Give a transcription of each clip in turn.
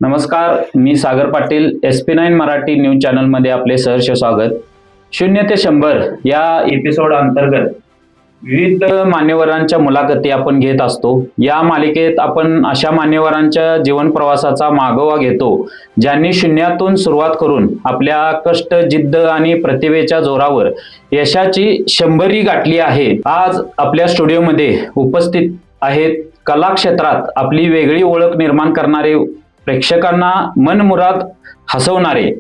नमस्कार, मी Sagar Patil. SP9 Marathi news चॅनलमध्ये आपले सहर्ष स्वागत. 0 ते 100 या एपिसोड अंतर्गत विविध मान्यवरांच्या मुलाखती आपण घेत असतो. या मालिकेत आपण अशा मान्यवरांच्या जीवन प्रवासाचा मागोवा घेतो ज्यांनी शून्यातून सुरुवात करून आपल्या कष्ट, जिद्द आणि प्रतिभेच्या जोरावर यशाची 100री गाठली आहे. आज आपल्या स्टुडिओमध्ये उपस्थित आहेत कला क्षेत्रात आपली वेगळी ओळख निर्माण करणारे, प्रेक्षकांना मनमुराद हसवणारे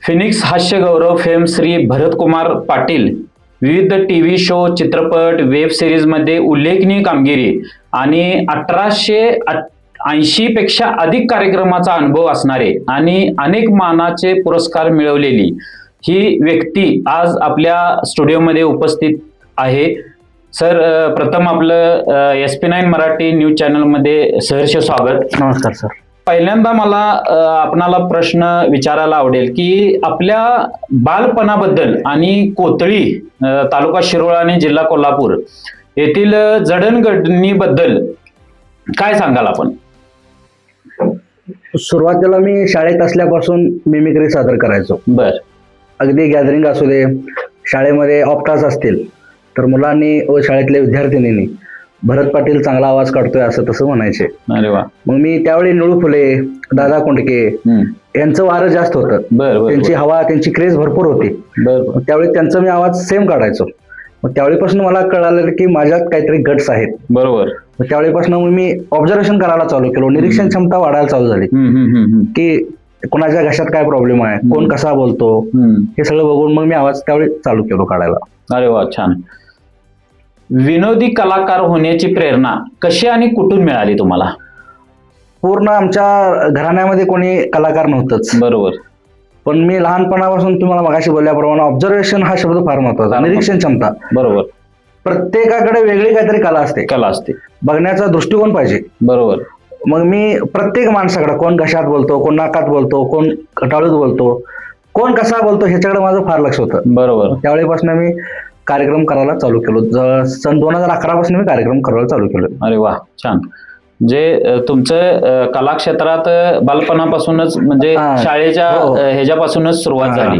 फिनिक्स हास्य गौरव फेम श्री भरतकुमार पाटील. विविध टीव्ही शो, चित्रपट, वेब सिरीजमध्ये उल्लेखनीय कामगिरी आणि 1880 पेक्षा अधिक कार्यक्रमाचा अनुभव असणारे आणि अनेक मानाचे पुरस्कार मिळवलेली ही व्यक्ती आज आपल्या स्टुडिओमध्ये उपस्थित आहे. सर, प्रथम आपलं SP9 मराठी न्यूज चॅनलमध्ये सहर्ष स्वागत. नमस्कार सर. पहिल्यांदा मला आपणाला प्रश्न विचारायला आवडेल की आपल्या बालपणाबद्दल आणि कोथळी, तालुका शिरोळ आणि जिल्हा कोल्हापूर येथील जडणघडणीबद्दल काय सांगाल आपण? सुरुवातीला मी शाळेत असल्यापासून मिमिक्री सादर करायचो. बर. अगदी गॅदरिंग असू दे, शाळेमध्ये ऑफ तास असतील तर मुलांनी व शाळेतल्या विद्यार्थिनींनी भरत पाटील चांगला आवाज काढतोय असं तसं म्हणायचे. अरे वा. मग मी त्यावेळी निळू फुले, दादा कोंडके यांचं वारं जास्त होतं. त्यांची हवा, त्यांची क्रेज भरपूर होती. त्यावेळी त्यांचा मी आवाज सेम काढायचो. मग त्यावेळीपासून मला कळालं की माझ्यात काहीतरी गट्स आहेत. बरोबर. मग त्यावेळीपासून मग मी ऑब्झर्वेशन करायला चालू केलो. निरीक्षण क्षमता वाढायला चालू झाली की कोणाच्या घशात काय प्रॉब्लेम आहे, कोण कसा बोलतो, हे सगळं बघून मग मी आवाज त्यावेळी चालू केलो काढायला. अरे वा, छान. विनोदी कलाकार होण्याची प्रेरणा कशी आणि कुठून मिळाली तुम्हाला? पूर्ण आमच्या घराण्यामध्ये कोणी कलाकार नव्हतंच. बरोबर. पण मी लहानपणापासून तुम्हाला मगाशी बोलल्याप्रमाणे ऑब्झर्वेशन हा शब्द फार महत्वाचा. निरीक्षण क्षमता. बरोबर. प्रत्येकाकडे वेगळी काहीतरी कला असते. बघण्याचा दृष्टिकोन पाहिजे. बरोबर. मग मी प्रत्येक माणसाकडे, कोण घशात बोलतो, कोण नाकात बोलतो, कोण कटाळूत बोलतो, कोण कसा बोलतो, ह्याच्याकडे माझं फार लक्ष होतं. बरोबर. त्यावेळीपासून मी कार्यक्रम करायला चालू केलो. सन 2011 पासून मी कार्यक्रम करायला चालू केलो. अरे वा, छान. जे तुमचं कला क्षेत्रात बालपणापासूनच म्हणजे शाळेच्या ह्याच्यापासूनच सुरुवात झाली.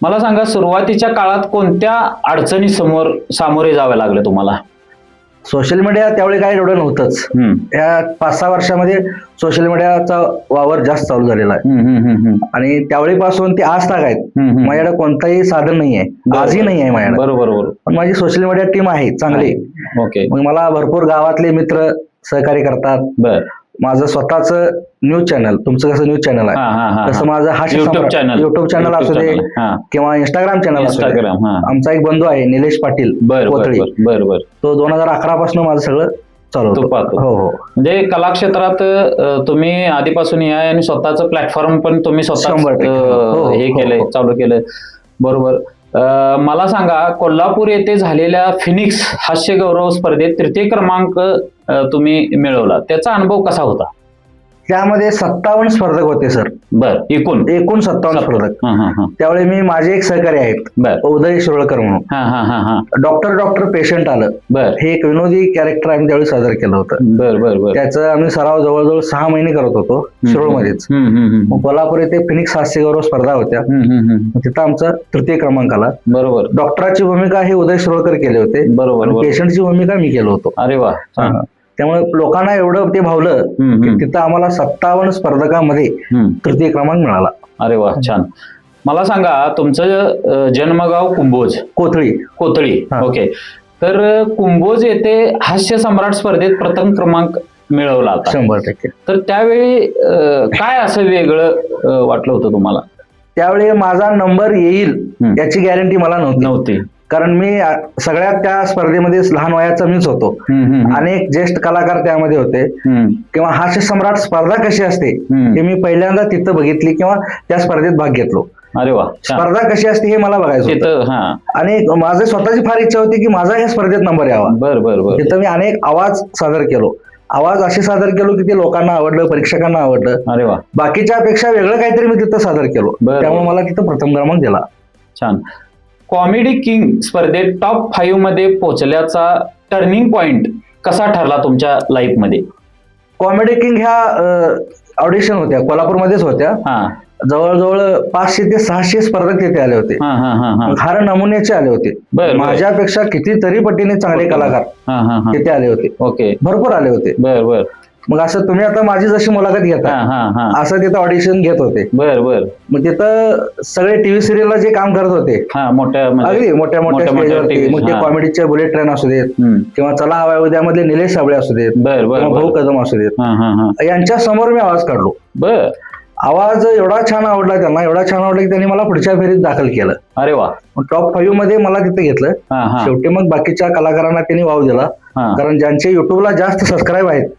मला सांगा, सुरुवातीच्या काळात कोणत्या अडचणी सामोरे जावे लागले तुम्हाला? सोशल मीडिया त्यावेळी काही एवढं नव्हतंच. या 5-6 वर्षामध्ये सोशल मीडियाचा वावर जास्त चालू झालेला आहे आणि त्यावेळीपासून ते आज ताग आहेत. माझ्याकडे कोणताही साधन नाही आहे, आजही नाही आहे माझ्याकडे. बरोबर. पण माझी सोशल मीडिया टीम आहे चांगली. ओके. मग मला भरपूर गावातले मित्र सहकार्य करतात. बर. माझं स्वतःच न्यूज चॅनल, तुमचं कसं न्यूज चॅनल आहे तसं माझं हा युट्यूब चॅनल असू दे किंवा इंस्टाग्राम चॅनल असू दे. आमचा एक बंधू आहे निलेश पाटील कोथळी. तो 2011 पासून माझं सगळं चालू होतं. हो. म्हणजे कला क्षेत्रात तुम्ही आधीपासून या आणि स्वतःच प्लॅटफॉर्म पण तुम्ही स्वतः हे केलंय, चालू केलं. बरोबर. मला सांगा, कोल्हापूर येथे झालेल्या फिनिक्स हास्य गौरव स्पर्धेत 3य क्रमांक तुम्ही मिळवला. त्याचा अनुभव कसा होता? त्यामध्ये 57 स्पर्धक होते सर. बर. एकूण 57 स्पर्धक. त्यावेळी मी, माझे एक सहकारी आहेत उदय शिरोळकर म्हणून. डॉक्टर पेशंट आलं. बर. हे एक विनोदी कॅरेक्टर आम्ही त्यावेळी सादर केलं होतं. बर. त्याचं आम्ही सराव जवळजवळ 6 महिने करत होतो शिरोळमध्येच. मग कोल्हापूर येथे फिनिक्स हास्य गौरव स्पर्धा होत्या. तिथं आमचा 3य क्रमांक आला. बरोबर. डॉक्टराची भूमिका हे उदय शिरोळकर केले होते. बरोबर. पेशंटची भूमिका मी केलो होतो. अरे वा. त्यामुळे लोकांना एवढं ते भावलं की तिथं आम्हाला 57 स्पर्धकांमध्ये 3य क्रमांक मिळाला. अरे वा, छान. मला सांगा, तुमचं जन्मगाव कुंभोज, कोथळी. ओके. तर कुंभोज येथे हास्य सम्राट स्पर्धेत प्रथम क्रमांक मिळवला होता. 100%. तर त्यावेळी काय असं वेगळं वाटलं होतं तुम्हाला? त्यावेळी माझा नंबर येईल याची गॅरंटी मला नव्हती. कारण मी सगळ्यात त्या स्पर्धेमध्ये लहान वयाचा मीच होतो. अनेक ज्येष्ठ कलाकार त्यामध्ये होते. किंवा हास्य सम्राट स्पर्धा कशी असते हे मी पहिल्यांदा तिथं बघितली किंवा त्या स्पर्धेत भाग घेतलो. अरे वा. स्पर्धा कशी असते हे मला बघायचं होतं. आणि माझी स्वतःची फार इच्छा होती की माझा ह्या स्पर्धेत नंबर यावा. बरोबर. तिथं मी अनेक आवाज सादर केलो. आवाज असे सादर केलो की ते लोकांना आवडलं, प्रेक्षकांना आवडलं. अरे वा. बाकीच्या पेक्षा वेगळं काहीतरी मी तिथं सादर केलो. त्यामुळे मला तिथं प्रथम क्रमांक दिला. छान. कॉमेडी किंग स्पर्धेत टॉप 5 मध्ये पोहोचल्याचा टर्निंग पॉइंट कसा ठरला तुमच्या लाईफ मध्ये? कॉमेडी किंग ह्या ऑडिशन होत्या, कोल्हापूरमध्येच होत्या. हा जवळजवळ 500 ते 600 स्पर्धक तिथे आले होते. हा हा हा हा फार नमुन्याचे आले होते. बर. माझ्यापेक्षा कितीतरी पटीने चांगले कलाकार हा हा हा तिथे आले होते. ओके. भरपूर आले होते. बर बर. मग असं तुम्ही आता माझी जशी मुलाखत घेता हा हा हा असं तिथं ऑडिशन घेत होते. बर बर. मग तिथं सगळे टीव्ही सिरियलला जे काम करत होते हा मोठ्या म्हणजे अगदी मोठ्या मोठ्या स्टेजवरती, TV, मग ते हा. कॉमेडीचे बुलेट ट्रेन असू देत किंवा चला हवा उद्यामधले निलेश साबळे असू देत बर बर किंवा भाऊ बर. कदम असू देत, हा हा हा यांच्या समोर मी आवाज काढलो. बर. आवाज एवढा छान आवडला त्यांना, एवढा छान आवडला की त्यांनी मला पुढच्या फेरीत दाखल केलं. अरे वा. टॉप 5 मध्ये मला तिथे घेतलं. हा हा शेवटी मग बाकीच्या कलाकारांना त्यांनी वाव दिला, हा. कारण ज्यांचे युट्यूबला जास्त सबस्क्राईब आहेत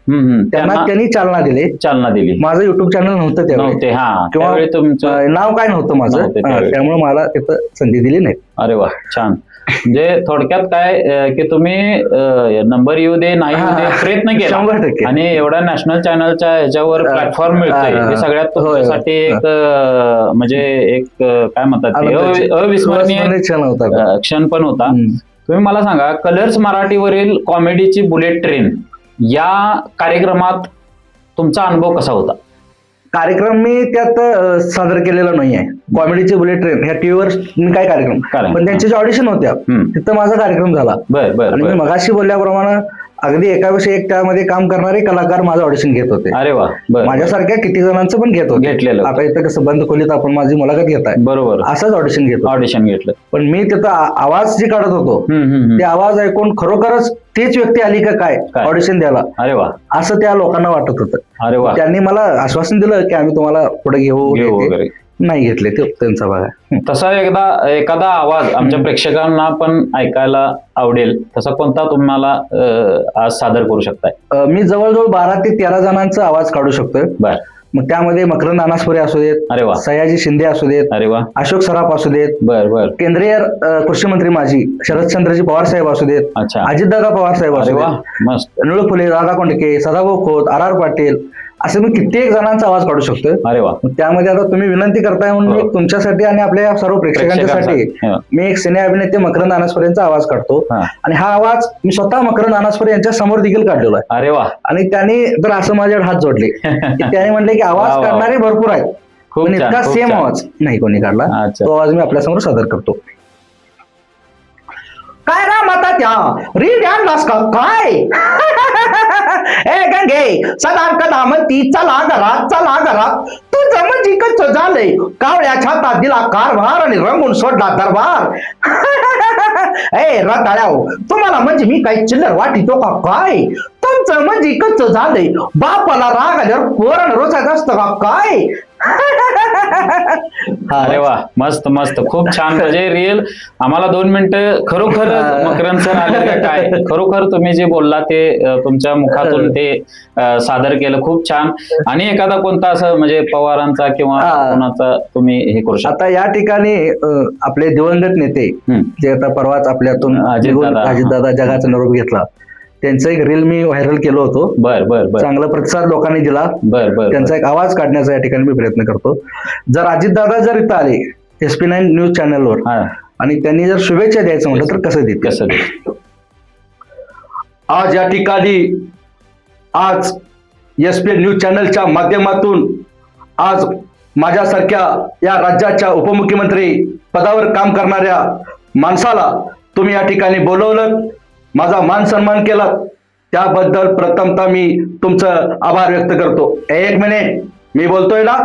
त्यांना त्यांनी चालना दिली. चालना दिली. माझं युट्यूब चॅनल नव्हतं त्यावेळी, नव्हते. हा किंवा त्यावेळी तुमचं नाव काय नव्हतं माझं, नव्हते त्यावेळी. त्यामुळे मला तिथं संधी दिली नाही. अरे वा छान. म्हणजे थोडक्यात काय की तुम्ही नंबर येऊ दे नाही येऊ दे प्रयत्न केला 100% आणि एवढ्या नॅशनल चॅनलच्या ह्याच्यावर प्लॅटफॉर्म मिळतोय हे सगळ्यात तुमच्यासाठी एक म्हणजे एक काय म्हणतात ते अविस्मरणीय छान होता. क्षण पण होता. तुम्ही मला सांगा, कलर्स मराठीवरील कॉमेडीची बुलेट ट्रेन या कार्यक्रमात तुमचा अनुभव कसा होता? कार्यक्रम मी त्यात सादर केलेला नाही आहे. कॉमेडीचे बुलेट ट्रेन ह्या टीव्हीवर मी काय कार्यक्रम, पण त्यांच्या ज्या ऑडिशन होत्या तिथं माझा कार्यक्रम झाला. बर बर. आणि मी मगाशी बोलल्याप्रमाणे अगदी एकाविषयी एक त्यामध्ये काम करणारे कलाकार माझं ऑडिशन घेत होते. अरे वा. माझ्यासारख्या किती जणांचं पण घेत होते. घेतलेलं. आता इथं कसं बंद खोलीत आपण माझी मुलाखत घेताय, बरोबर, असंच ऑडिशन घेतो. ऑडिशन घेतलं. पण मी तिथं आवाज जे काढत होतो ते आवाज ऐकून खरोखरच तीच व्यक्ती आली का काय ऑडिशन द्यायला, अरे वा, असं त्या लोकांना वाटत होतं. अरे वा. त्यांनी मला आश्वासन दिलं की आम्ही तुम्हाला पुढे घेऊ वगैरे. नाही घेतले ते त्यांचा भाग आहे. तसा एखादा आवाज आमच्या प्रेक्षकांना पण ऐकायला आवडेल तसा कोणता तुम्हाला आज सादर करू शकताय? मी जवळजवळ 12 ते 13 जणांचा आवाज काढू शकतोय. बर. मग त्यामध्ये मकरंद अनासपुरे असू देत, अरे वा, सयाजी शिंदे असू देत, अरे वा, अशोक सराफ असू देत, बर बर, केंद्रीय कृषी मंत्री माजी शरदचंद्रजी पवार साहेब असू देत, अच्छा, अजितदादा पवार साहेब असू वा, देत, मस्त, निळू फुले, राधा कोंडके, सदाभाऊ खोत, आर पाटील, असे मी कित्येक जणांचा आवाज काढू शकतोय. अरे वा. त्यामध्ये आता तुम्ही विनंती करताय म्हणून मी तुमच्यासाठी आणि आपल्या सर्व प्रेक्षकांच्यासाठी मी एक सिने अभिनेते मकरंद अनासपुरेंचा आवाज काढतो. आणि हा आवाज मी स्वतः मकरंद अनासपुरे यांच्या समोर देखील काढलेला आहे. अरे वा. आणि त्यांनी तर असं माझ्याकडे हात जोडले त्याने म्हणले की आवाज काढणारे भरपूर आहेत, पण इतका सेम आवाज नाही कोणी काढला. तो आवाज मी आपल्या समोर सादर करतो. काय राम आता त्या रीड आणलास का काय? ए गंगे सदा कदा म्हणती चला घरात तुझं म्हणजे कच्च झालंय, कावळ्या छातात दिला कारभार आणि रंगून सोडला दरबार. ए रताळ्याव, तुम्हाला म्हणजे मी काही चिल्लर वाटितो का काय? तुमचं म्हणजे कच्च झालंय, बापाला राग आल्यावर पोरानं रोजायचं असतं का काय? अरे वा, मस्त मस्त, खूप छान. म्हणजे रिअल आम्हाला 2 मिनिटं खरोखर मकरंद सर आले का काय, खरोखर तुम्ही जे बोलला ते तुमच्या मुखातून ते सादर केलं, खूप छान. आणि एखादा कोणता असं म्हणजे पवारांचा किंवा कोणाचा तुम्ही हे करू शकता? आता या ठिकाणी आपले दिवंगत नेते जे आता परवाच आपल्यातून अजितदादा जगाचा निरोप घेतला, त्यांचं एक रील मी व्हायरल केलो होतो. बर बर बर. चांगला प्रतिसाद लोकांनी दिला. बर बर. त्यांचा एक आवाज काढण्याचा या ठिकाणी मी प्रयत्न करतो. जर अजितदादा जर इथं आले SP9 न्यूज चॅनलवर आणि त्यांनी जर शुभेच्छा द्यायचं म्हटलं तर कसं देत? आज या ठिकाणी आज SP न्यूज चॅनलच्या माध्यमातून आज माझ्यासारख्या या राज्याच्या उपमुख्यमंत्री पदावर काम करणाऱ्या माणसाला तुम्ही या ठिकाणी बोलवलं, माझा मान सन्मान केला, त्याबद्दल प्रथमतः मी तुमचं आभार व्यक्त करतो. 1 मिनिट मी बोलतोय ना,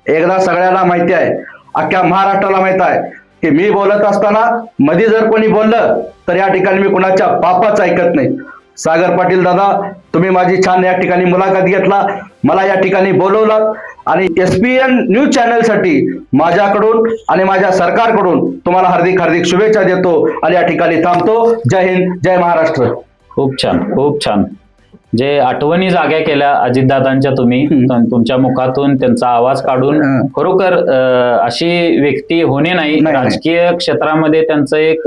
एकदा सगळ्यांना माहिती आहे, अख्ख्या महाराष्ट्राला माहित आहे की मी बोलत असताना मध्ये जर कोणी बोललं तर या ठिकाणी मी कुणाच्या बापाचं ऐकत नाही. सागर पाटील दादा, तुम्ही माझी छान या ठिकाणी मुलाखत घेतला, मला या ठिकाणी बोलवलं आणि SPN न्यूज चॅनलसाठी माझ्याकडून आणि माझ्या सरकारकडून तुम्हाला हार्दिक हार्दिक शुभेच्छा देतो आणि या ठिकाणी थांबतो. जय हिंद, जय महाराष्ट्र. खूप छान, खूप छान. जे आठवणी जाग्या केल्या अजितदादांच्या तुम्ही, तुमच्या मुखातून त्यांचा आवाज काढून, खरोखर अशी व्यक्ती होणे नाही, राजकीय क्षेत्रामध्ये त्यांचं एक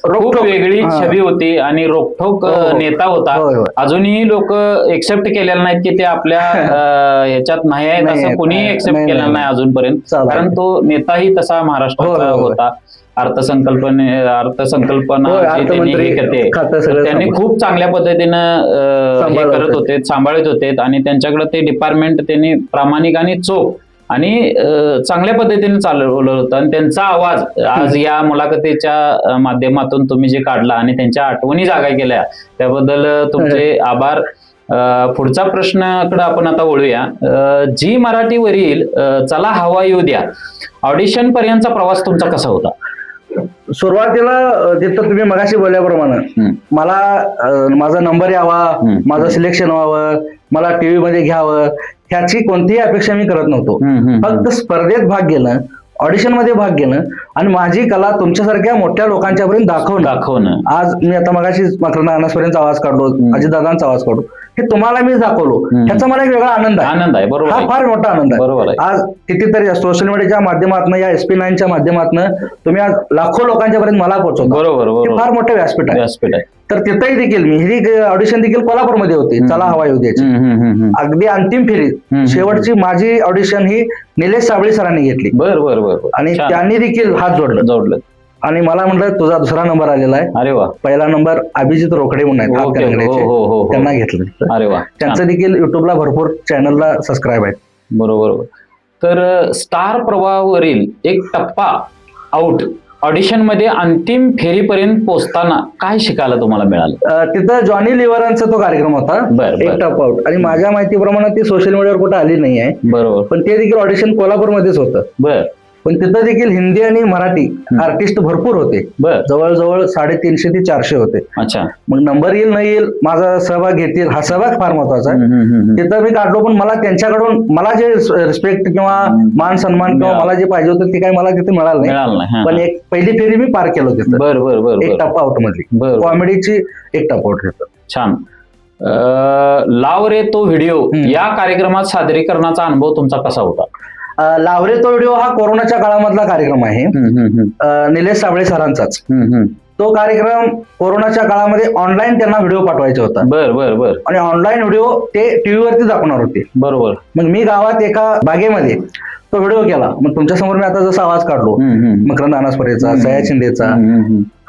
खूप वेगळी छबी होती आणि रोखठोक नेता होता. अजूनही लोक एक्सेप्ट केलेलं नाहीत की ते आपल्या ह्याच्यात नाही आहेत, असं कोणीही एक्सेप्ट केलेलं नाही अजूनपर्यंत, कारण तो नेताही तसा महाराष्ट्राचा होता. अर्थसंकल्पना जी त्यांनी हे करते, त्यांनी खूप चांगल्या पद्धतीनं हे करत होते, सांभाळत होते आणि त्यांच्याकडे ते डिपार्टमेंट त्यांनी प्रामाणिक आणि चोख आणि चांगल्या पद्धतीने चालवलं होतं. आणि त्यांचा आवाज आज या मुलाखतीच्या माध्यमातून तुम्ही जे काढला आणि त्यांच्या आठवणी जागा केल्या त्याबद्दल तुमचे आभार. पुढचा प्रश्नाकडे आपण आता वळूया. झी मराठीवरील चला हवा येऊ द्या ऑडिशन पर्यंतचा प्रवास तुमचा कसा होता? सुरुवातीला तिथं तुम्ही मगाशी बोलल्याप्रमाणे मला माझा नंबर यावा, माझं सिलेक्शन व्हावं, मला टीव्ही मध्ये घ्यावं ह्याची कोणतीही अपेक्षा मी करत नव्हतो. फक्त स्पर्धेत भाग घेणं, ऑडिशन मध्ये भाग घेणं आणि माझी कला तुमच्यासारख्या मोठ्या लोकांच्या पर्यंत दाखवणं. आज मी आता मगाशी मकरंद अनासपर्यंत आवाज काढलो, अजितदादांचा आवाज काढलो, हे तुम्हाला मी दाखवलो, ह्याचा मला एक वेगळा आनंद आहे. बरोबर, हा फार मोठा आनंद आहे. आज कितीतरी सोशल मीडियाच्या माध्यमातून, या SP9च्या माध्यमातून तुम्ही आज लाखो लोकांच्या पर्यंत मला पोहोचवता. बरोबर, फार मोठं व्यासपीठ आहे. तर तिथेही देखील मी ही ऑडिशन देखील कोल्हापूरमध्ये होती, चला हवा येऊ द्याची. अगदी अंतिम फेरीत शेवटची माझी ऑडिशन ही निलेश साबळे सरांनी घेतली. बरोबर, आणि त्यांनी देखील हात जोडलं आणि मला म्हटलं तुझा दुसरा नंबर आलेला आहे. अरे वा. पहिला नंबर अभिजित रोकडे म्हणून आहेत, त्यांना घेतलं. अरे वा. त्यांचं देखील युट्यूबला भरपूर चॅनलला सबस्क्राईब आहेत. बरोबर. तर स्टार प्रवाहावरील एक टप्पा आउट ऑडिशन मध्ये अंतिम फेरीपर्यंत पोहोचताना काय शिकायला तुम्हाला मिळालं? तिथं जॉनी लिव्हरांचा तो कार्यक्रम होता, एक टप्पा आउट. आणि माझ्या माहितीप्रमाणे ती सोशल मीडियावर कुठं आली नाही आहे. बरोबर. पण ते देखील ऑडिशन कोल्हापूरमध्येच होतं. बरं. पण तिथं देखील हिंदी आणि मराठी आर्टिस्ट भरपूर होते, जवळजवळ 350 ते 400 होते. अच्छा. मग नंबर येईल नाही येईल, माझा सहभाग घेतील, हा सहभाग फार महत्वाचा आहे. तिथं मी काढलो, पण मला त्यांच्याकडून मला जे रिस्पेक्ट किंवा मान सन्मान किंवा मला जे पाहिजे होतं ते काही मला तिथे मिळालं नाही. पण एक पहिली फेरी मी पार केलो तिथं. बरोबर. एक टप्पा आउट मधली कॉमेडीची एक टप्पा आउट होतं. छान. लाव रे तो व्हिडिओ या कार्यक्रमात सादरीकरणाचा अनुभव तुमचा कसा होता? लावरे तो व्हिडिओ हा कोरोनाच्या काळामधला कार्यक्रम आहे, निलेश साबळे सरांचाच. तो कार्यक्रम कोरोनाच्या काळामध्ये ऑनलाईन त्यांना व्हिडिओ पाठवायचा होता. बरं. आणि ऑनलाईन व्हिडिओ ते टीव्हीवरती दाखवणार होते. बरोबर. मग मी गावात एका बागेमध्ये तो व्हिडिओ केला. मग तुमच्या समोर मी आता जसा आवाज काढलो, मकरंद अनासपुरेचा, सयाज शिंदेचा,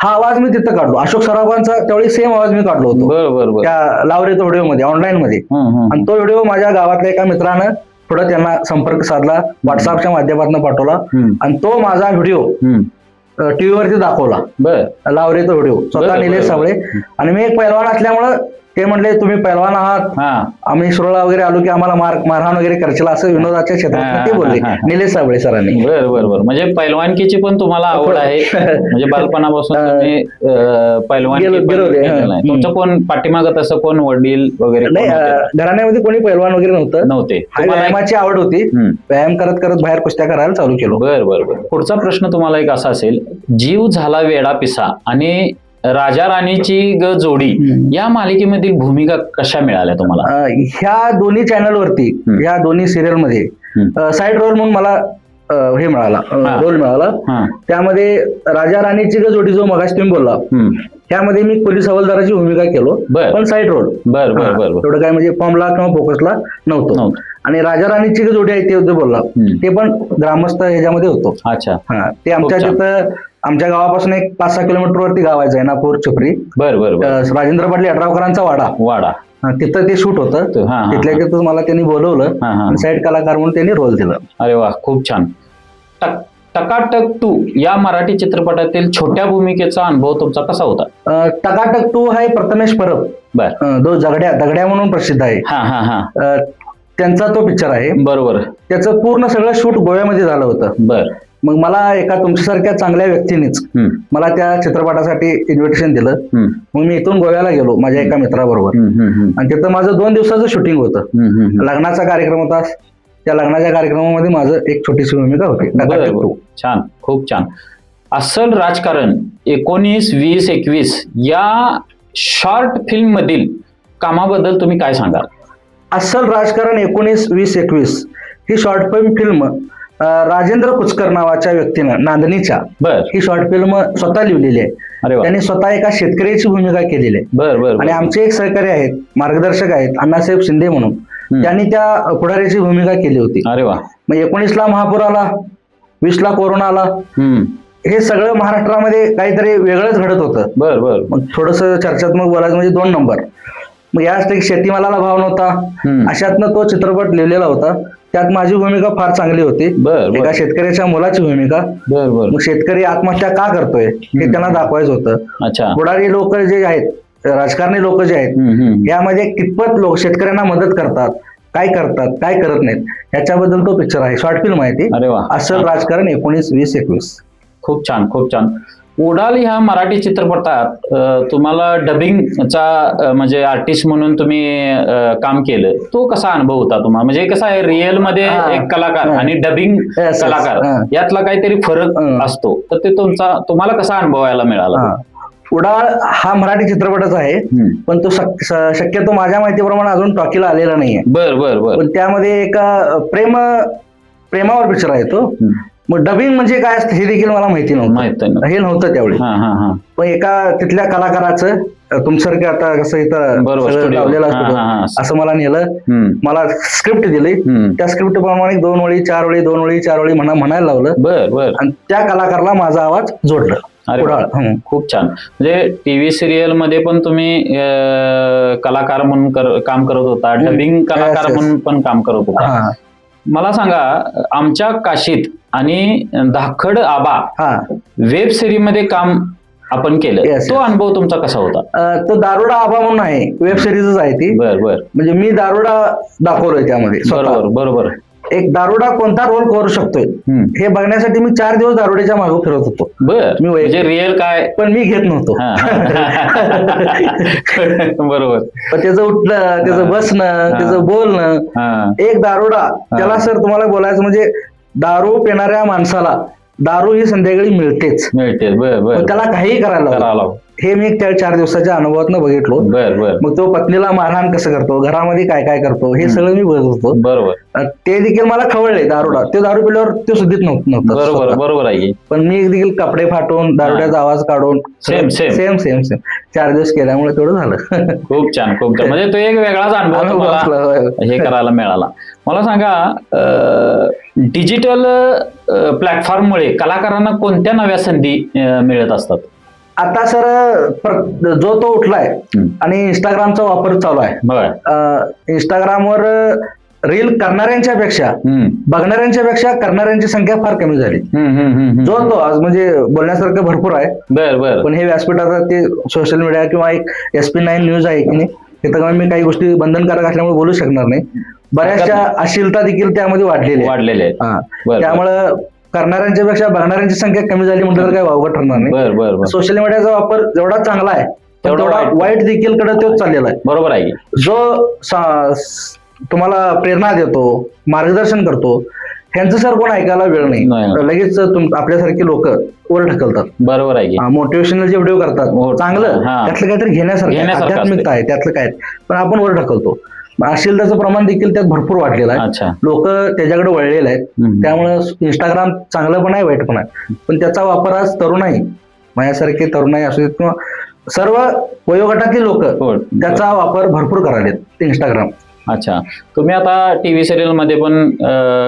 हा आवाज मी तिथं काढलो. अशोक सराफांचा त्यावेळी सेम आवाज मी काढलो होतो. बरोबर. त्या लावरे तो व्हिडिओ मध्ये, ऑनलाईन मध्ये. आणि तो व्हिडिओ माझ्या गावातल्या एका मित्रानं थोडं त्यांना संपर्क साधला, व्हॉट्सअपच्या माध्यमातून पाठवला आणि तो माझा व्हिडिओ टीव्हीवरती दाखवला. लावरे तो व्हिडिओ स्वतः निलेश साबळे. आणि मी एक पैलवान असल्यामुळं ते म्हणले तुम्ही पैलवान आहात, आम्ही सुरळा वगैरे आलो की आम्हाला मारहाण वगैरे करशील, असं विनोदाच्या क्षेत्रात ते बोलले निलेश साबळे सरांनी. बरोबर. म्हणजे पैलवानकीची पण तुम्हाला आवड आहे, म्हणजे बालपणापासून तुम्ही पैलवान. तुमचं कोण पाठीमागत असं कोण वडील वगैरे? नाही, घराण्यामध्ये कोणी पैलवान वगैरे नव्हते. व्यायामाची आवड होती, व्यायाम करत करत बाहेर कुस्त्या करायला चालू केलो. बरोबर. पुढचा प्रश्न तुम्हाला एक असा असेल, जीव झाला वेडा पिसा आणि राजा राणीची ग जोडी या मालिकेमधील भूमिका कशा मिळाल्या तुम्हाला? ह्या दोन्ही चॅनलवरती, ह्या दोन्ही सिरियल मध्ये साईड रोल म्हणून मला हे मिळाला, रोल मिळाला. त्यामध्ये राजा राणीची ग जोडी जो मगाशी तुम्ही बोलला, त्यामध्ये मी पोलीस हवालदाराची भूमिका केलो, पण साईड रोल. थोडं काय म्हणजे फॉर्मला किंवा फोकसला नव्हतं. आणि राजा राणीची जोडी आहे ते बोलला, ते पण ग्रामस्थ ह्याच्यामध्ये होतो. अच्छा. हा, ते आमच्या तिथं आमच्या गावापासून एक 5-6 किलोमीटर वरती गाव आहे, जैनापूर छपरी. राजेंद्र पाटील अटरावकरांचा वाडा. तिथं ते शूट होतं. तिथल्या तिथं मला त्यांनी बोलवलं आणि साईड कलाकार म्हणून त्यांनी रोल दिला. अरे वा, खूप छान. टकाटक 2 या मराठी चित्रपटातील छोट्या भूमिकेचा अनुभव तुमचा कसा होता? टकाटक 2 हा प्रथमेश परब, जो दगड्या म्हणून प्रसिद्ध आहे, त्यांचा तो पिक्चर आहे. बरोबर. त्याचं पूर्ण सगळं शूट गोव्यामध्ये झालं होतं. बरं. मग मला एका तुमच्यासारख्या चांगल्या व्यक्तीनेच मला त्या चित्रपटासाठी इन्व्हिटेशन दिलं. मग मी इथून गोव्याला गेलो माझ्या एका मित्राबरोबर, आणि तिथं माझं 2 दिवसाचं शूटिंग होतं. लग्नाचा कार्यक्रम होता, त्या लग्नाच्या कार्यक्रमामध्ये माझं एक छोटीशी भूमिका होती. छान, खूप छान. अस्सल राजकारण 19-20-21 या शॉर्ट फिल्म मधील कामाबद्दल तुम्ही काय सांगाल? अस्सल राजकारण 19-20-21 ही शॉर्ट फिल्म राजेंद्र कुचकर नावाच्या व्यक्तीनं, नांदणीच्या, ही शॉर्ट फिल्म स्वतः लिहिलेली आहे. त्यांनी स्वतः एका शेतकऱ्याची भूमिका केलेली आहे. आणि आमचे एक सहकारी आहेत, मार्गदर्शक आहेत, अण्णासाहेब शिंदे म्हणून, त्यांनी त्या पुढाऱ्याची भूमिका केली होती. अरे वा. मग 19ला महापूर आला, 20ला कोरोना आला, हे सगळं महाराष्ट्रामध्ये काहीतरी वेगळंच घडत होतं. बर बर. मग थोडस चर्चात्मक बोलायचं म्हणजे 2 नंबर. मग याच शेतीमालाला भाव नव्हता, अशातनं तो चित्रपट लिहिलेला होता. त्यात माझी भूमिका फार चांगली होती. एका शेतकऱ्याच्या मुलाची भूमिका. मग शेतकरी आत्महत्या का करतोय हे त्यांना दाखवायचं होतं. पुढारी लोक जे आहेत, राजकारणी लोक जे आहेत, यामध्ये कितपत लोक शेतकऱ्यांना मदत करतात, काय करतात, काय करत नाहीत, याच्याबद्दल तो पिक्चर आहे. शॉर्ट फिल्म आहे ती. अस्सल राजकारण 19-20-21. खूप छान, खूप छान. उडाल ह्या मराठी चित्रपटात तुम्हाला डबिंगचा म्हणजे आर्टिस्ट म्हणून तुम्ही काम केलं, तो कसा अनुभव होता तुम्हाला? म्हणजे कसा आहे, रिअल मध्ये एक कलाकार आणि डबिंग कलाकार यातला काहीतरी फरक असतो, तर ते तुम्हाला कसा अनुभवायला मिळाला? उडाळ हा मराठी चित्रपटच आहे, पण तो शक्यतो माझ्या माहितीप्रमाणे अजून टॉकीला आलेला नाहीये. बर बर बर. पण त्यामध्ये एका प्रेमावर पिक्चर आहे तो. मग डबिंग म्हणजे काय असतं हे देखील मला माहिती नव्हतं, हे नव्हतं त्यावेळी. पण एका तिथल्या कलाकाराचं तुमच्यासारखं आता कसं इथं लावलेलं असतं असं मला नेलं, मला स्क्रिप्ट दिली. त्या स्क्रिप्ट प्रमाणे 2 ओळी 4 ओळी 2 ओळी 4 ओळी म्हणायला लावलं आणि त्या कलाकाराला माझा आवाज जोडला. खूप छान. म्हणजे टीव्ही सिरियल मध्ये पण तुम्ही कलाकार म्हणून काम करत होता, डबिंग कलाकार म्हणून पण काम करत होता. मला सांगा, आमच्या काशीत आणि धाकड आबा वेब सिरीज मध्ये काम आपण केलं, तो अनुभव तुमचा कसा होता? तो दारुडा आबा म्हणून आहे, वेब सिरीजच आहे ती. बर बर. म्हणजे मी दारुडा दाखवलोय त्यामध्ये. बरोबर बरोबर. एक दारुडा कोणता रोल करू शकतोय हे बघण्यासाठी मी 4 दिवस दारुड्याच्या मागे फिरत होतो. मी म्हणजे रिअल काय, पण मी घेत नव्हतो. बरोबर. पण त्याचं उठणं, त्याचं बसणं, त्याचं बोलणं, एक दारुडा त्याला सर तुम्हाला बोलायचं म्हणजे दारू पिणाऱ्या माणसाला दारू ही संध्याकाळी मिळते. त्याला काहीही करायला हे मी त्या 4 दिवसाच्या अनुभवातनं बघितलो. मग तो पत्नीला मारहाण कसं करतो, घरामध्ये काय काय करतो, हे सगळं मी बघत होतो. बरोबर. ते देखील मला खवळले. दारुडा ते दारू पिल्यावर ते सुद्धा नव्हतं. बरोबर बरोबर आहे. पण मी देखील कपडे फाटून दारुड्याचा आवाज काढून सेम 4 दिवस केल्यामुळे तेवढं झालं. खूप छान, खूप छान. म्हणजे तो एक वेगळाच अनुभव हे करायला मिळाला. मला सांगा, डिजिटल प्लॅटफॉर्ममुळे कलाकारांना कोणत्या नव्या संधी मिळत असतात? आता सर जो तो उठलाय आणि इंस्टाग्रामचा वापर चालू आहे. इंस्टाग्रामवर रील करणाऱ्यांच्या पेक्षा बघणाऱ्यांच्या पेक्षा करणाऱ्यांची संख्या फार कमी झाली. जो तो आज म्हणजे बोलण्यासारखं भरपूर आहे. पण हे व्यासपीठाचा ते सोशल मीडिया किंवा एक SP9 न्यूज आहे की नाही, तिथं मी काही गोष्टी बंधनकारक असल्यामुळे बोलू शकणार नाही. बऱ्याचशा अश्लीलता देखील त्यामध्ये वाढलेली आहे. त्यामुळं करणाऱ्यांच्या पेक्षा बघणाऱ्यांची संख्या कमी झाली म्हटलं तर काही वावगं ठरणार नाही. सोशल मीडियाचा वापर जेवढा चांगला आहे तेवढा वाईट देखील कडे तोच चाललेला आहे. बरोबर आहे. जो तुम्हाला प्रेरणा देतो, मार्गदर्शन करतो, ह्यांचं सर कोण ऐकायला वेळ नाही. लगेच आपल्यासारखी लोक वर ढकलतात. बरोबर आहे. मोटिवेशनल जे व्हिडिओ करतात चांगलं, त्यातलं काहीतरी घेण्यासारखं आध्यात्मिकता आहे त्यातलं काय, पण आपण वर ढकलतो. अश्लीलताचं प्रमाण देखील त्यात भरपूर वाढलेलं आहे. लोक त्याच्याकडे वळलेले आहेत. त्यामुळे इंस्टाग्राम चांगलं पण आहे, वाईट पण आहे. पण त्याचा वापर आज तरुणाई, माझ्यासारखे तरुणाई असू किंवा सर्व वयोगटातली लोक त्याचा वापर भरपूर करायलेत इंस्टाग्राम. अच्छा. तुम्ही आता टीव्ही सिरियल मध्ये पण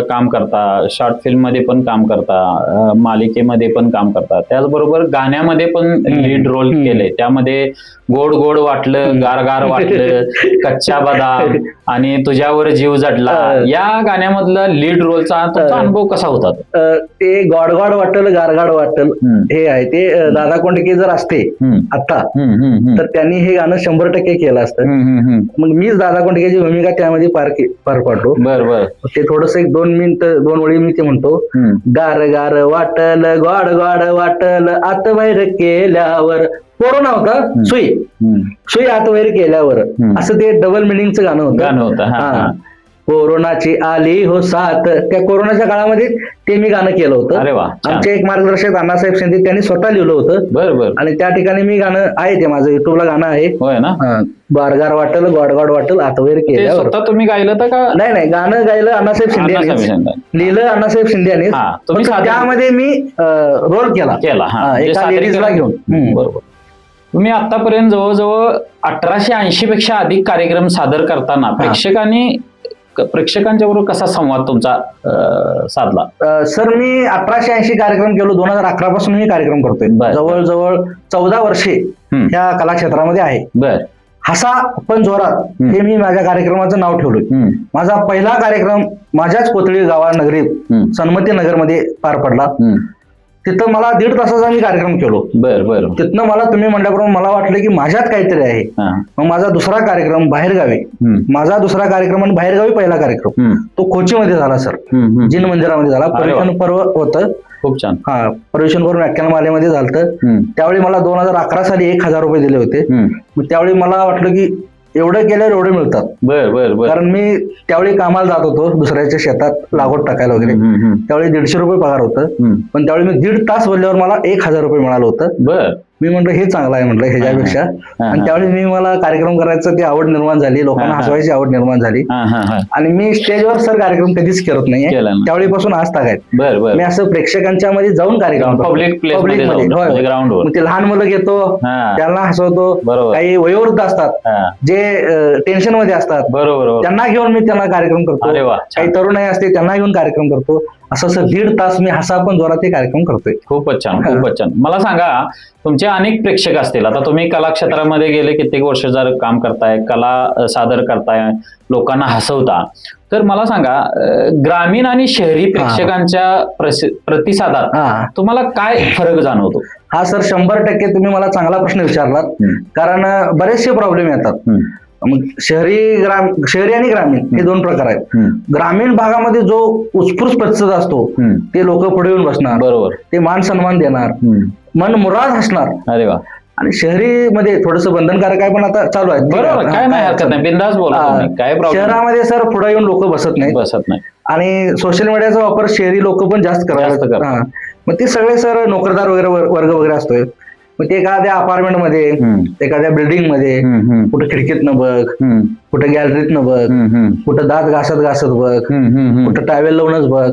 काम करता, शॉर्ट फिल्म मध्ये पण काम करता, मालिकेमध्ये पण काम करता, त्याचबरोबर गाण्यामध्ये पण लीड रोल केले. त्यामध्ये गोड गोड वाटलं, गार गार वाटलं, कच्च्या बदाम आणि तुझ्यावर जीव जडला, या गाण्यामधला लीड रोलचा तुमचा अनुभव कसा होता? ते गॉड गॉड वाटल, गारगाड वाटल हे आहे ते दादा कोंडके जर असते आता तर त्यांनी हे गाणं 100% केलं असतं. मग मीच दादा कोंडकेची भूमिका त्यामध्ये पार पाडलो. ते थोडस एक 2 मिनिट 2 ओळी मी ते म्हणतो. गार गार वाटल, गॉड गॉड वाटल, आत बाहेर केल्यावर, कोरोना होता, सुई आत बाहेर केल्यावर, असं ते डबल मिनिंगचं गाणं होतं. कोरोनाची आली हो साथ, त्या कोरोनाच्या काळामध्ये ते मी गाणं केलं होतं. आमचे एक मार्गदर्शक अण्णासाहेब शिंदे त्यांनी स्वतः लिहिलं होतं. आणि त्या ठिकाणी मी गाणं आहे, ते माझं युट्यूबला गाणं आहे. गारगार वाटल, गॉड गॉड वाटल, आतवेर केल्यावर. तुम्ही गायलं तर का? नाही, गाणं गायलं अण्णासाहेब शिंदे यांनी, लिहिलं अण्णासाहेब शिंदे यांनी. त्यामध्ये मी रोल केला एका लेडीजला घेऊन. बरोबर. तुम्ही आतापर्यंत जवळजवळ 1880 पेक्षा अधिक कार्यक्रम सादर करताना प्रेक्षकांनी प्रेक्षकांच्या बरोबर कसा संवाद तुमचा साधला? सर मी 1880 कार्यक्रम केलो, 2011 पासून मी कार्यक्रम करतोय. जवळजवळ 14 वर्षे ह्या कला क्षेत्रामध्ये आहे. बर. हसा पण जोरात हे मी माझ्या कार्यक्रमाचं नाव ठेवलोय. माझा पहिला कार्यक्रम माझ्याच कोथळी गावानगरीत सन्मती नगरमध्ये पार पडला. तिथं मला 1.5 तासाचा मी कार्यक्रम केलो. बरं. तिथनं मला तुम्ही म्हटल्याप्रमाणे मला वाटलं की माझ्यात काहीतरी आहे. मग माझा दुसरा कार्यक्रम बाहेरगावी, माझा दुसरा कार्यक्रम आणि बाहेरगावी पहिला कार्यक्रम तो कोचीमध्ये झाला सर. जिन मंदिरामध्ये झाला. पर्यटन पर्व होतं. खूप छान. हा, पर्यवेक्षण करून व्याख्यानमालेमध्ये झालं. त्यावेळी मला 2011 साली 1,000 रुपये दिले होते. मग त्यावेळी मला वाटलं की एवढं केल्यावर एवढे मिळतात. कारण मी त्यावेळी कामाला जात होतो दुसऱ्याच्या शेतात लागवड टाकायला वगैरे. त्यावेळी 150 रुपये पगार होतं. पण त्यावेळी मी 1.5 तास बोलल्यावर मला 1,000 रुपये मिळालं होतं. मी म्हटलं हे चांगलं आहे म्हटलं ह्याच्यापेक्षा. आणि त्यावेळी मला कार्यक्रम करायचं ती आवड निर्माण झाली, लोकांना हसवायची आवड निर्माण झाली. आणि मी स्टेजवर सर कार्यक्रम कधीच करत नाही त्यावेळीपासून आज तागायत. मी असं प्रेक्षकांच्या मध्ये जाऊन कार्यक्रम पब्लिक मध्ये ग्राउंडवर ते लहान मुलं घेतो, त्यांना हसवतो. काही वयोवृद्ध असतात जे टेन्शन मध्ये असतात, बरोबर, त्यांना घेऊन मी त्यांना कार्यक्रम करतो. काही तरुणाई असते त्यांना घेऊन कार्यक्रम करतो. असं 1.5 तास मी हसा पण जोरात हे कार्यक्रम करतोय. खूपच छान, खूपच छान. मला सांगा, तुमचे अनेक प्रेक्षक असतील. आता तुम्ही कला क्षेत्रामध्ये गेले कित्येक वर्ष जर काम करताय, कला सादर करताय, लोकांना हसवता, तर मला सांगा ग्रामीण आणि शहरी प्रेक्षकांच्या प्रतिसादात तुम्हाला काय फरक जाणवतो? हा सर 100% तुम्ही मला चांगला प्रश्न विचारलात. कारण बरेचसे प्रॉब्लेम येतात. मग शहरी आणि ग्रामीण हे 2 प्रकार आहेत. ग्रामीण भागामध्ये जो उत्स्फूर्त प्रतिसाद असतो ते लोक पुढे येऊन बसणार, बरोबर, ते मान सन्मान देणार, मन मुराद हसणार. अरे वा. आणि शहरी मध्ये थोडंसं बंधनकारक आहे, पण आता चालू आहे. बरोबर, काय नाही हरकत नाही, बिंदास बोला. काय प्रॉब्लेम? शहरामध्ये सर पुढे येऊन लोक बसत नाही. आणि सोशल मीडियाचा वापर शहरी लोक पण जास्त करतात. मग ते सगळे सर नोकरदार वगैरे वर्ग वगैरे असतोय. मग ते एखाद्या अपार्टमेंट मध्ये, एखाद्या बिल्डिंग मध्ये कुठं खिडकीतनं बघ, कुठं गॅलरीतनं बघ, कुठं दात घासत बघ, कुठं टावेल लावूनच बघ.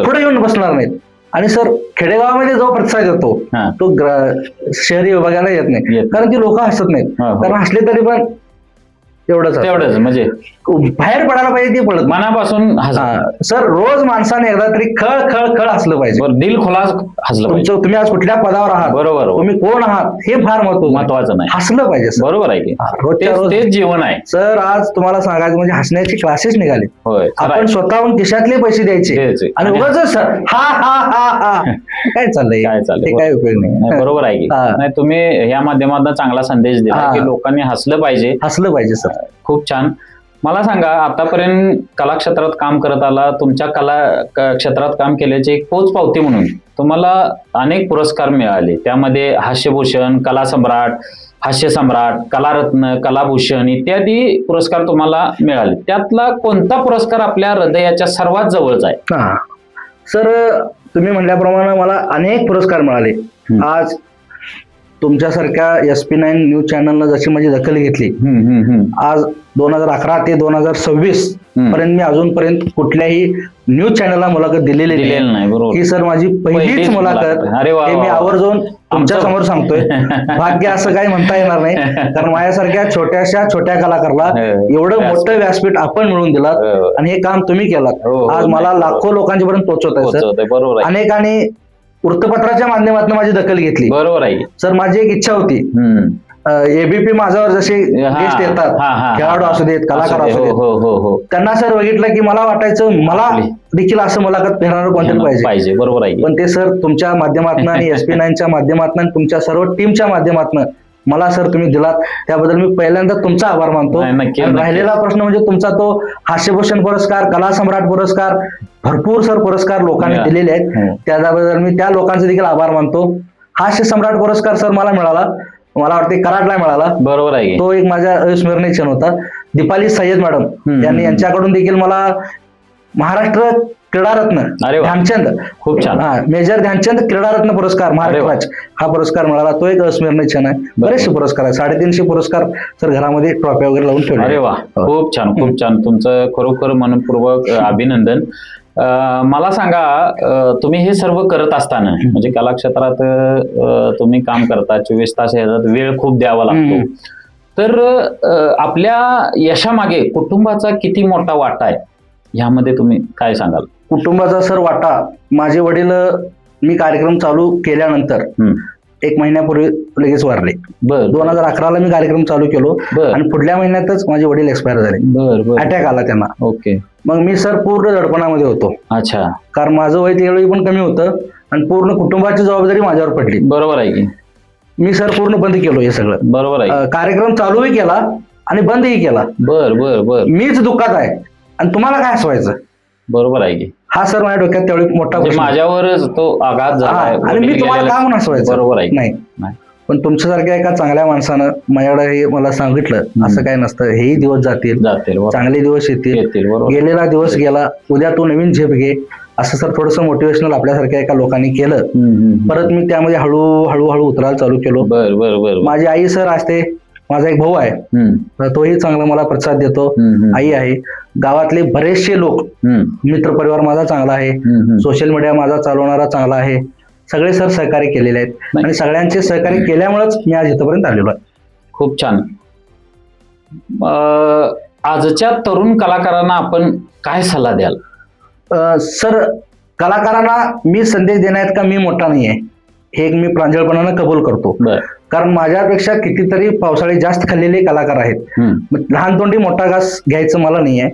पुढे येऊन बसणार नाहीत. आणि सर खेडेगावामध्ये जो प्रतिसाद येतो तो शहरी विभागाला येत नाही. कारण ती लोक हसत नाहीत. कारण हसले तरी पण तेवढंच म्हणजे बाहेर पडायला पाहिजे, ते पडत मनापासून. सर रोज माणसाने एकदा तरी खळ हसलं पाहिजे. दिल खुलास हसलं पाहिजे. तुम्ही आज कुठल्या पदावर आहात, बरोबर, तुम्ही कोण आहात हे फार महत्वाचं नाही, हसलं पाहिजे. बरोबर आहे की तेच जीवन आहे. सर आज तुम्हाला सांगायचं म्हणजे हसण्याचे क्लासेस निघाले. आपण स्वतःहून खिशातले पैसे द्यायचे आणि उगाच सर हा काय चाललंय, काय उपयोग नाही. बरोबर आहे की नाही. तुम्ही या माध्यमातून चांगला संदेश दिला की लोकांनी हसलं पाहिजे. सर खूप छान. मला सांगा, आतापर्यंत कला क्षेत्रात काम करत आला, तुमच्या कला क्षेत्रात काम केल्याची एक पोचपावती म्हणून तुम्हाला अनेक पुरस्कार मिळाले. त्यामध्ये हास्यभूषण, कला सम्राट, हास्य सम्राट, कलारत्न, कलाभूषण इत्यादी पुरस्कार तुम्हाला मिळाले. त्यातला कोणता पुरस्कार आपल्या हृदयाच्या सर्वात जवळचा आहे? सर तुम्ही म्हटल्याप्रमाणे मला अनेक पुरस्कार मिळाले. आज तुमच्यासारख्या SP9 न्यूज चॅनलनं जशी माझी दखल घेतली, आज 2011 ते 2026 पर्यंत मी अजूनपर्यंत कुठल्याही न्यूज चॅनलला मुलाखत दिलेली नाही. ही सर माझी पहिलीच मुलाखत. हे मी आवर्जून तुमच्या समोर सांगतोय. भाग्य असं काही म्हणता येणार नाही, कारण माझ्यासारख्या छोट्या कलाकाराला एवढं मोठं व्यासपीठ आपण मिळवून दिलात आणि हे काम तुम्ही केलात. आज मला लाखो लोकांच्या पर्यंत पोहोचवत आहे सर. अनेकांनी वृत्तपत्राच्या माध्यमातून माझी दखल घेतली. बरोबर आहे सर. माझी एक इच्छा होती, एबीपी माझ्यावर जसे गेस्ट येतात, खेळाडू असू देत, कलाकार असू देत, त्यांना सर बघितलं की मला वाटायचं मला देखील असं मुलाखत घेणारं कोणतरी पाहिजे. बरोबर आहे. पण ते सर तुमच्या माध्यमातून आणि SP9च्या माध्यमातून, तुमच्या सर्व टीमच्या माध्यमातून मला सर तुम्ही दिलात, त्याबद्दल मी पहिल्यांदा तुमचा आभार मानतो. राहिलेला प्रश्न म्हणजे तुमचा तो हास्यभूषण पुरस्कार, कला सम्राट पुरस्कार, भरपूर सर पुरस्कार लोकांनी दिलेले आहेत, त्याबद्दल मी त्या लोकांचे देखील आभार मानतो. हास्य सम्राट पुरस्कार सर मला मिळाला, मला वाटते कराडला मिळाला. बरोबर आहे. तो एक माझ्या अविस्मरणीय क्षण होता. दीपाली सय्यद मॅडम यांच्याकडून देखील मला महाराष्ट्र क्रीडारत्न ध्यानचंद, खूप छान, मेजर ध्यानचंद क्रीडारत्न पुरस्कार महाराष्ट्र हा पुरस्कार मिळाला. तो एक अविस्मरणीय क्षण आहे. बरेचसे पुरस्कार आहे, 350 पुरस्कार सर घरामध्ये ट्रॉफी वगैरे लावून ठेवले. अरे वा, खूप छान, खूप छान. तुमचं खरोखर मनपूर्वक अभिनंदन. मला सांगा, तुम्ही हे सर्व करत असताना म्हणजे कला क्षेत्रात तुम्ही काम करता, 24 तास ह्याच्यात वेळ खूप द्यावा लागतो. तर आपल्या यशामागे कुटुंबाचा किती मोठा वाटा आहे ह्यामध्ये तुम्ही काय सांगाल? कुटुंबाचा सर वाटा, माझे वडील मी कार्यक्रम चालू केल्यानंतर 1 महिन्यापूर्वी लगेच वारले. 2011ला मी कार्यक्रम चालू केलो आणि पुढल्या महिन्यातच माझे वडील एक्सपायर झाले. अटॅक आला त्यांना. ओके. मग मी सर पूर्ण दडपणामध्ये होतो. अच्छा. कारण माझं वय त्यावेळी पण कमी होतं आणि पूर्ण कुटुंबाची जबाबदारी माझ्यावर पडली. बरोबर आहे की. मी सर पूर्ण बंद केलो हे सगळं. बरोबर आहे. कार्यक्रम चालूही केला आणि बंदही केला. बर. मीच दुःखात आहे आणि तुम्हाला काय हसवायचं? बरोबर आहे की. हा सर माझ्या डोक्यात त्यावेळी मोठा माझ्यावरच तो आघात झाला आणि मी तुम्हाला का म्हणून हसवायचं? बरोबर आहे. नाही, पण तुमच्यासारख्या एका चांगल्या माणसानं माझ्याकडे हे मला सांगितलं असं काय नसतं, हेही दिवस जातील, चांगले दिवस येतील, गेलेला दिवस गेला, उद्या तू नवीन झेप घे, असं सर थोडंसं मोटिवेशनल आपल्यासारख्या एका लोकांनी केलं. परत मी त्यामध्ये हळूहळू उतरायला चालू केलो. माझी आई सर असते, माझा एक भाऊ आहे, तोही चांगला मला प्रतिसाद देतो. आई आहे, गावातले बरेचसे लोक, मित्र परिवार माझा चांगला आहे, सोशल मीडिया माझा चालवणारा चांगला आहे, सगळे सर सहकार्य केलेले आहेत आणि सगळ्यांचे सहकार्य केल्यामुळेच मी आज इथपर्यंत आलेलो आहे. खूप छान. आजच्या तरुण कलाकारांना आपण काय सल्ला द्याल? सर, कलाकारांना मी संदेश देण्यात का मी मोठा नाही आहे हे मी प्रांजळपणानं कबूल करतो. कारण माझ्यापेक्षा कितीतरी पावसाळे जास्त खाल्लेले कलाकार आहेत. लहान तोंडी मोठा घास घ्यायचं मला नाही आहे,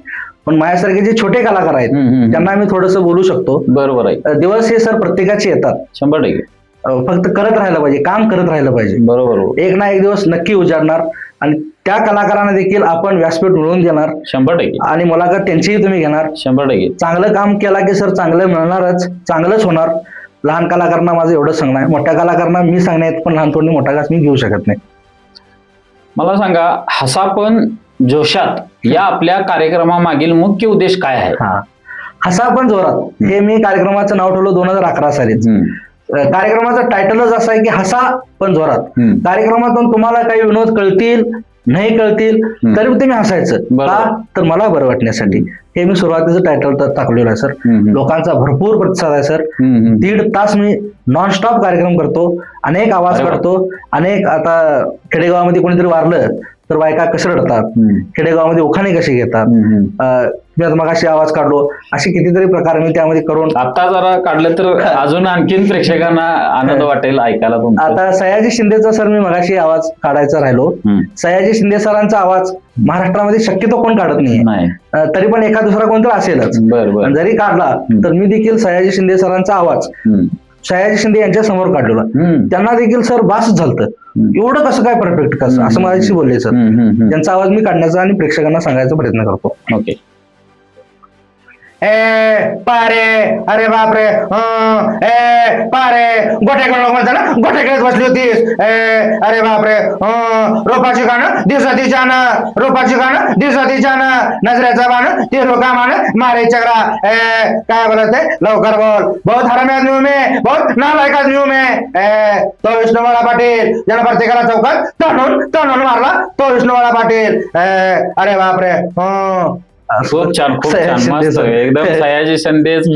पण माझ्यासारखे जे छोटे कलाकार आहेत त्यांना मी थोडंसं बोलू शकतो. बरोबर आहे. दिवस हे सर प्रत्येकाचे येतात. 100%. फक्त करत राहिलं पाहिजे, काम करत राहिलं पाहिजे. बरोबर. एक ना एक दिवस नक्की उजाडणार आणि त्या कलाकारांना देखील आपण व्यासपीठ मिळवून देणार. 100%. आणि मुलाखत त्यांचीही तुम्ही घेणार. 100%. चांगलं काम केला की सर चांगलं मिळणारच, चांगलंच होणार. लहान कलाकारांना माझं एवढं सांगणं आहे. मोठ्या कलाकारांना मी सांगण्यात पण लहान तोंडी मोठा घास मी घेऊ शकत नाही. मला सांगा, हसापण जोशात या आपल्या कार्यक्रमामागील मुख्य उद्देश काय आहे? हसा पण जोरात हे मी कार्यक्रमाचं नाव ठेवलं 2011 सालीच. कार्यक्रमाचं टायटलच असं आहे की हसा पण जोरात. कार्यक्रमातून तुम्हाला काही विनोद कळतील नाही कळतील तरी तुम्ही हसायचं का, तर मला बरं वाटण्यासाठी. हे मी सुरुवातीचं टायटल टाकलेलं आहे सर. लोकांचा भरपूर प्रतिसाद आहे सर. 1.5 तास मी नॉनस्टॉप कार्यक्रम करतो, अनेक आवाज काढतो, अनेक. आता खेडेगावामध्ये कोणीतरी वारलं तर बायका कसे रडतात, खेडेगावामध्ये उखाणे कसे घेतात, मी आता मगाशी आवाज काढलो, असे कितीतरी प्रकार मी त्यामध्ये करून. आता जरा काढलं तर अजून आणखीन प्रेक्षकांना आनंद वाटेल ऐकायला. आता सयाजी शिंदेचा सर मी मगाशी आवाज काढायचा राहिलो. सयाजी शिंदे सरांचा आवाज महाराष्ट्रामध्ये शक्यतो कोण काढत नाही, तरी पण एका दुसरा कोणतरी असेलच. जरी काढला तर मी देखील सयाजी शिंदे सरांचा आवाज सयाजी शिंदे यांच्या समोर काढलेला. त्यांना देखील सर बास झालतं, एवढं कसं काय परफेक्ट कसं, असं माझ्याशी बोलले सर. त्यांचा आवाज मी काढण्याचा आणि प्रेक्षकांना सांगायचा प्रयत्न करतो. ओके. पारे, अरे बापरे, पारे, गोठ्याकडे म्हणता ना, गोठ्याकडेच बसली होतीस. अरे बापरे, रोपाची गाणं दिवसाती जाणं, रोपाची गाणं दिवसाती जाणं, नजरेचा बाण ते लोका मान मारे चक्रा. काय बोलत आहे, लवकर बोल. बहुत हरामी आदमी हूं मैं, बहुत नालायक आदमी हूं मैं. तो विष्णुवाला पाटील ज्याला प्रत्येकाला चौकात तणून मारला, तो विष्णुवाला पाटील. अरे बापरे. खूप छान, खूप छान, मस्त. एकदम सयाजी संदेश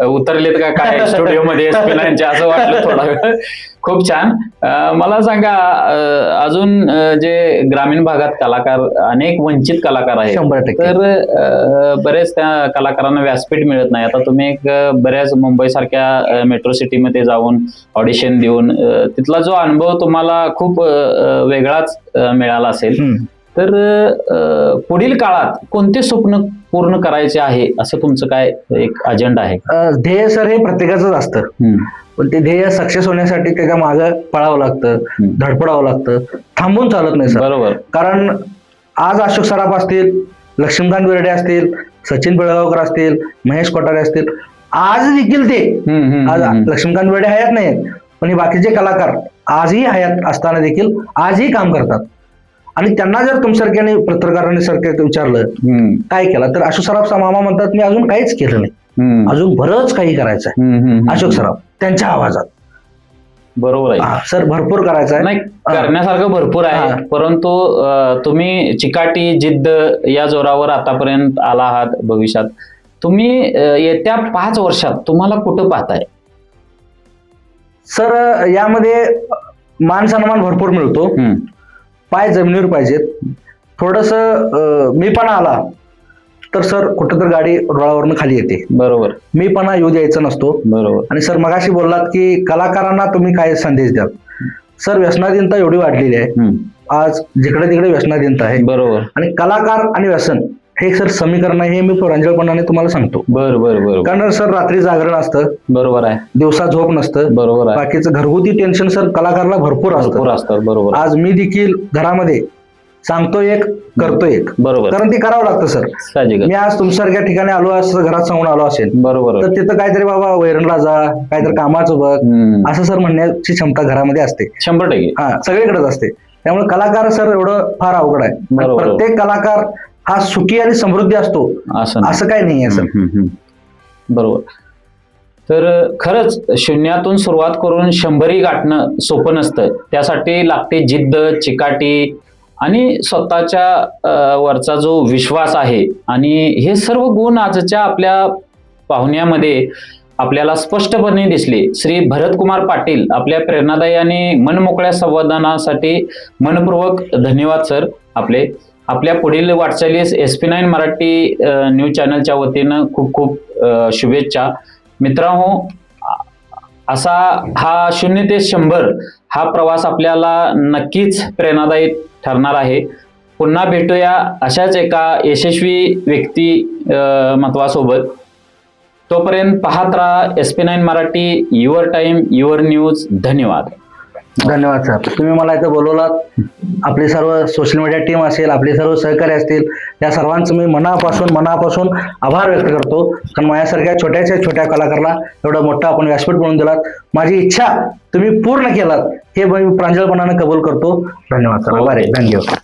उतरलेत का काय स्टुडिओ मध्ये असं वाटलं थोडा वेळ. खूप छान. मला सांगा, अजून जे ग्रामीण भागात कलाकार, अनेक वंचित कलाकार आहेत, तर बरेच त्या कलाकारांना व्यासपीठ मिळत नाही. आता तुम्ही एक बऱ्याच मुंबई सारख्या मेट्रो सिटीमध्ये जाऊन ऑडिशन देऊन तिथला जो अनुभव तुम्हाला खूप वेगळाच मिळाला असेल, तर पुढील काळात कोणते स्वप्न पूर्ण करायचे आहे असं तुमचं काय एक अजेंडा आहे? ध्येय सर हे प्रत्येकाचंच असतं, पण ते ध्येय सक्सेस होण्यासाठी त्याच्या मागं पळावं लागतं, धडपडावं लागतं, थांबून चालत नाही सर. बरोबर. कारण आज अशोक सराफ असतील, लक्ष्मीकांत बेर्डे असतील, सचिन पिळगावकर असतील, महेश कोठारे असतील, आज देखील ते, आज लक्ष्मीकांत बेर्डे हयात नाहीत, पण हे बाकीचे कलाकार आजही हयात असताना देखील आजही काम करतात. आणि त्यांना जर तुमच्यासारख्याने पत्रकारांनी सारखं विचारलं काय केलं, तर अशोक सराफ मामा म्हणतात मी अजून काहीच केलं नाही, अजून बरंच काही करायचं आहे. अशोक सराफ त्यांच्या आवाजात. बरोबर आहे सर, भरपूर करायचं आहे. नाही, करण्यासारखं भरपूर आहे, परंतु तुम्ही चिकाटी जिद्द या जोरावर आतापर्यंत आला आहात. भविष्यात तुम्ही येत्या 5 वर्षात तुम्हाला कुठं पाहताय? सर, यामध्ये मान सन्मान भरपूर मिळतो, पाय जमिनीवर पाहिजेत. थोडस मीपणा आला तर सर कुठेतरी गाडी रुळावरनं खाली येते. बरोबर. मीपणा येऊ द्यायचा नसतो. बरोबर. आणि सर मगाशी बोललात की कलाकारांना तुम्ही काय संदेश द्याल. सर व्यसनाधीनता एवढी वाढलेली आहे, आज जिकडे तिकडे व्यसनाधीनता आहे. बरोबर. आणि कलाकार आणि व्यसन हे सर समीकरण आहे, हे मी प्रांजळपणाने तुम्हाला सांगतो. बरोबर. कारण सर रात्री जागरण असतं. बरोबर आहे. दिवसा झोप नसतं. बरोबर आहे. बाकीचं घरगुती टेन्शन सर कलाकारला भरपूर असतं. बरोबर. आज मी देखील घरामध्ये सांगतो एक करतो एक. बरोबर. कारण ते करावं लागतं सर. मी आज तुमच्यासारख्या ठिकाणी आलो असं घरात सांगून आलो असेल. बरोबर. तर तिथं काहीतरी बाबा वैरणला जा, काहीतरी कामाचं बघ, असं सर म्हणण्याची क्षमता घरामध्ये असते. 100%. हा, सगळीकडेच असते. त्यामुळे कलाकार सर एवढं फार अवघड आहे. प्रत्येक कलाकार हा सुखी आणि समृद्धी असतो असं काही नाहीये सर. बरोबर. तर खरंच शून्यातून सुरुवात करून 100 गाठणं सोपं नसतं. त्यासाठी लागते जिद्द, चिकाटी आणि स्वतःच्या वरचा जो विश्वास आहे. आणि हे सर्व गुण आजच्या आपल्या पाहुण्यामध्ये आपल्याला स्पष्टपणे दिसले. श्री भरतकुमार पाटील, आपल्या प्रेरणादायी आणि मनमोकळ्या संवादासाठी मनपूर्वक धन्यवाद सर. आपल्या पुढील वाटचालीस SP9 मराठी न्यूज चॅनलच्या वतीनं खूप खूप शुभेच्छा. मित्रांनो, असा हा 0 ते 100 हा प्रवास आपल्याला नक्कीच प्रेरणादायी ठरणार आहे. पुन्हा भेटूया अशाच एका यशस्वी व्यक्तिमत्वासोबत. तोपर्यंत पाहत राहा SP9 Marathi, your time your news. धन्यवाद. धन्यवाद सर. तुम्ही मला इथं बोलवलात. आपली सर्व सोशल मीडिया टीम असेल, आपले सर्व सहकारी असतील, त्या सर्वांचं मी मनापासून आभार व्यक्त करतो. कारण माझ्यासारख्या छोट्या कलाकाराला एवढं मोठं आपण व्यासपीठ बनवून दिलात. माझी इच्छा तुम्ही पूर्ण केलात हे मी प्रांजळपणाने कबूल करतो. धन्यवाद सर. आभार आहे. धन्यवाद.